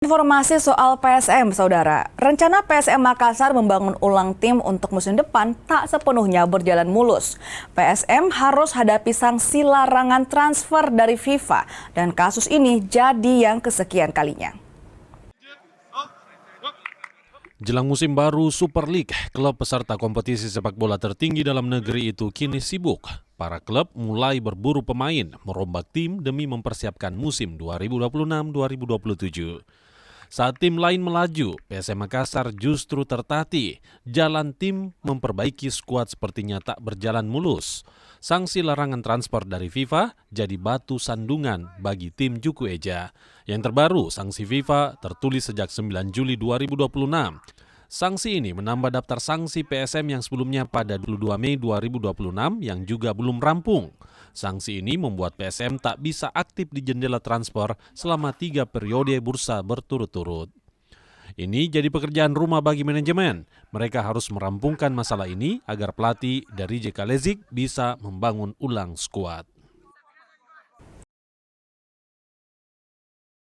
Informasi soal PSM, Saudara. Rencana PSM Makassar membangun ulang tim untuk musim depan tak sepenuhnya berjalan mulus. PSM harus hadapi sanksi larangan transfer dari FIFA dan kasus ini jadi yang kesekian kalinya. Jelang musim baru Super League, klub peserta kompetisi sepak bola tertinggi dalam negeri itu kini sibuk. Para klub mulai berburu pemain, merombak tim demi mempersiapkan musim 2026-2027. Saat tim lain melaju, PSM Makassar justru tertatih. Jalan tim memperbaiki skuad sepertinya tak berjalan mulus. Sanksi larangan transfer dari FIFA jadi batu sandungan bagi tim Juku Eja. Yang terbaru, sanksi FIFA tertulis sejak 9 Juli 2026. Sanksi ini menambah daftar sanksi PSM yang sebelumnya pada 22 Mei 2026 yang juga belum rampung. Sanksi ini membuat PSM tak bisa aktif di jendela transfer selama 3 periode bursa berturut-turut. Ini jadi pekerjaan rumah bagi manajemen. Mereka harus merampungkan masalah ini agar pelatih dari JK Lezik bisa membangun ulang skuad.